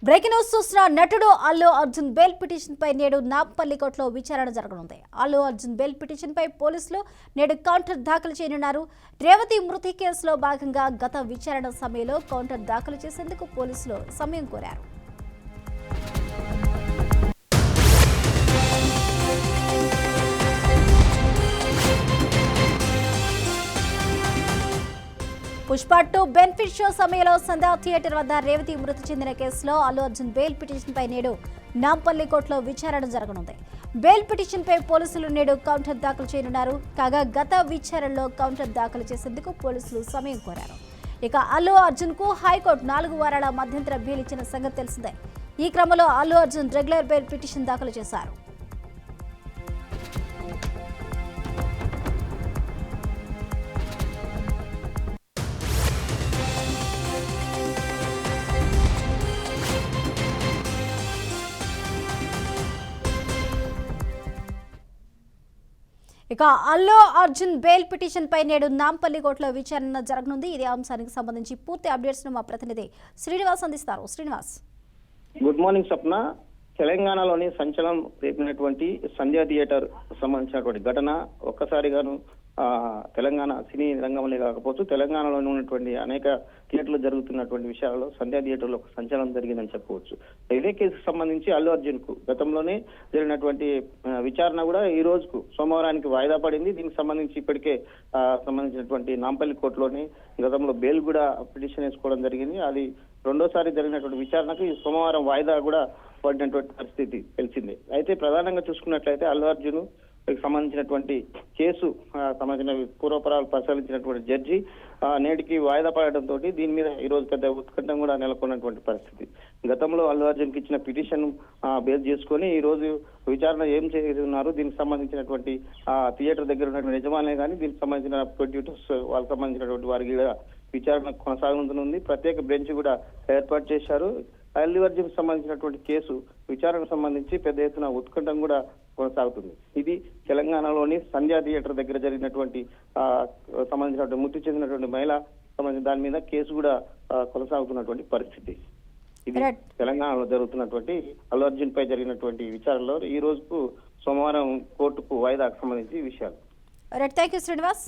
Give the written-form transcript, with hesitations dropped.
Breaking news చూసిన నటుడు Allu Arjun bail petition పై నేడు నాంపల్లి కోర్టులో విచారణ జరగనుంది. అల్లు అర్జున్ బెయిల్ పిటిషన్ పై పోలీసులు నేడు కౌంటర్ దాఖలు చేయనున్నారు. రేవతి మృతి కేసులో భాగంగా గత విచారణ సమయంలో కౌంటర్ దాఖలు చేసేందుకు పోలీసులు సమయం కోరారు. పుష్ప 2 బెనిఫిట్ షో సమయంలో సంధ్యా థియేటర్ వద్ద రేవతి మృతి చెందిన కేసులో అల్లు అర్జున్ బెయిల్ పిటిషన్ పై నేడు నాంపల్లి కోర్టులో విచారణ జరగనుంది. బెయిల్ పిటిషన్ పై పోలీసులు నేడు కౌంటర్ దాఖలు చేయనున్నారు. కాగా గత విచారణలో కౌంటర్ దాఖలు చేసేందుకు పోలీసులు సమయం కోరారు. ఇక అల్లు అర్జున్ కు హైకోర్టు 4 వారాల మధ్యంతర బెయిల్ ఇచ్చిన సంగతి తెలిసిందే. ఈ క్రమంలో Allu Arjun regular bail petition దాఖలు చేశారు. ఇక అల్లు అర్జున్ బెయిల్ పిటిషన్ పై నేడు నాంపల్లి కోర్టులో విచారణ జరగనుంది. ఇదే అంశానికి సంబంధించి పూర్తి అప్డేట్స్ ను మా ప్రతినిధి శ్రీనివాస్ అందిస్తారు. శ్రీనివాస్, గుడ్ మార్నింగ్ స్వప్న. తెలంగాణలోని సంచలనం రేపినటువంటి సంధ్యా థియేటర్ సంబంధించినటువంటి ఘటన ఒక్కసారిగాను తెలంగాణ సినీ రంగంలో కాకపోవచ్చు, తెలంగాణలోనే ఉన్నటువంటి అనేక థియేటర్లు జరుగుతున్నటువంటి విషయాలలో సంధ్యా థియేటర్లో ఒక సంచలనం జరిగిందని చెప్పవచ్చు. ఇదే కేసుకు సంబంధించి అల్లు అర్జున్ కు గతంలోనే జరిగినటువంటి విచారణ కూడా ఈ రోజుకు సోమవారానికి వాయిదా పడింది. దీనికి సంబంధించి ఇప్పటికే సంబంధించినటువంటి నాంపల్లి కోర్టులోని గతంలో బెయిల్ కూడా పిటిషన్ వేసుకోవడం జరిగింది. అది రెండోసారి జరిగినటువంటి విచారణకు ఈ సోమవారం వాయిదా కూడా పడినటువంటి పరిస్థితి తెలిసిందే. అయితే ప్రధానంగా చూసుకున్నట్లయితే అల్లు అర్జున్ సంబంధించినటువంటి కేసు సంబంధించిన పూర్వపరాలు పరిశీలించినటువంటి జడ్జి నేటికి వాయిదా పడటంతో దీని మీద ఈ రోజు పెద్ద ఉత్కంఠం కూడా నెలకొన్నటువంటి పరిస్థితి. గతంలో అల్లు అర్జున్ కి ఇచ్చిన పిటిషన్ బేస్ చేసుకొని ఈ రోజు విచారణ ఏం చేస్తున్నారు, దీనికి సంబంధించినటువంటి థియేటర్ దగ్గర ఉన్నటువంటి యజమానులే కానీ దీనికి సంబంధించిన ప్రొడ్యూటర్స్ వాళ్ళకి సంబంధించినటువంటి వారికి విచారణ కొనసాగుతుంది. ప్రత్యేక బెంచ్ కూడా ఏర్పాటు చేశారు. అల్లు అర్జున్ సంబంధించినటువంటి కేసు విచారణకు సంబంధించి పెద్ద ఎత్తున ఉత్కంఠం కూడా కొనసాగుతుంది. ఇది తెలంగాణలోని సంధ్యా థియేటర్ దగ్గర జరిగినటువంటి సంబంధించినటువంటి మృతి చెందినటువంటి మహిళ సంబంధించిన దాని మీద కేసు కూడా కొనసాగుతున్నటువంటి పరిస్థితి. ఇది తెలంగాణలో జరుగుతున్నటువంటి అల్లు అర్జున్ పై జరిగినటువంటి విచారణలో ఈ రోజుకు సోమవారం కోర్టుకు వాయిదాకు సంబంధించి విషయాలు. థాంక్యూ శ్రీనివాస్.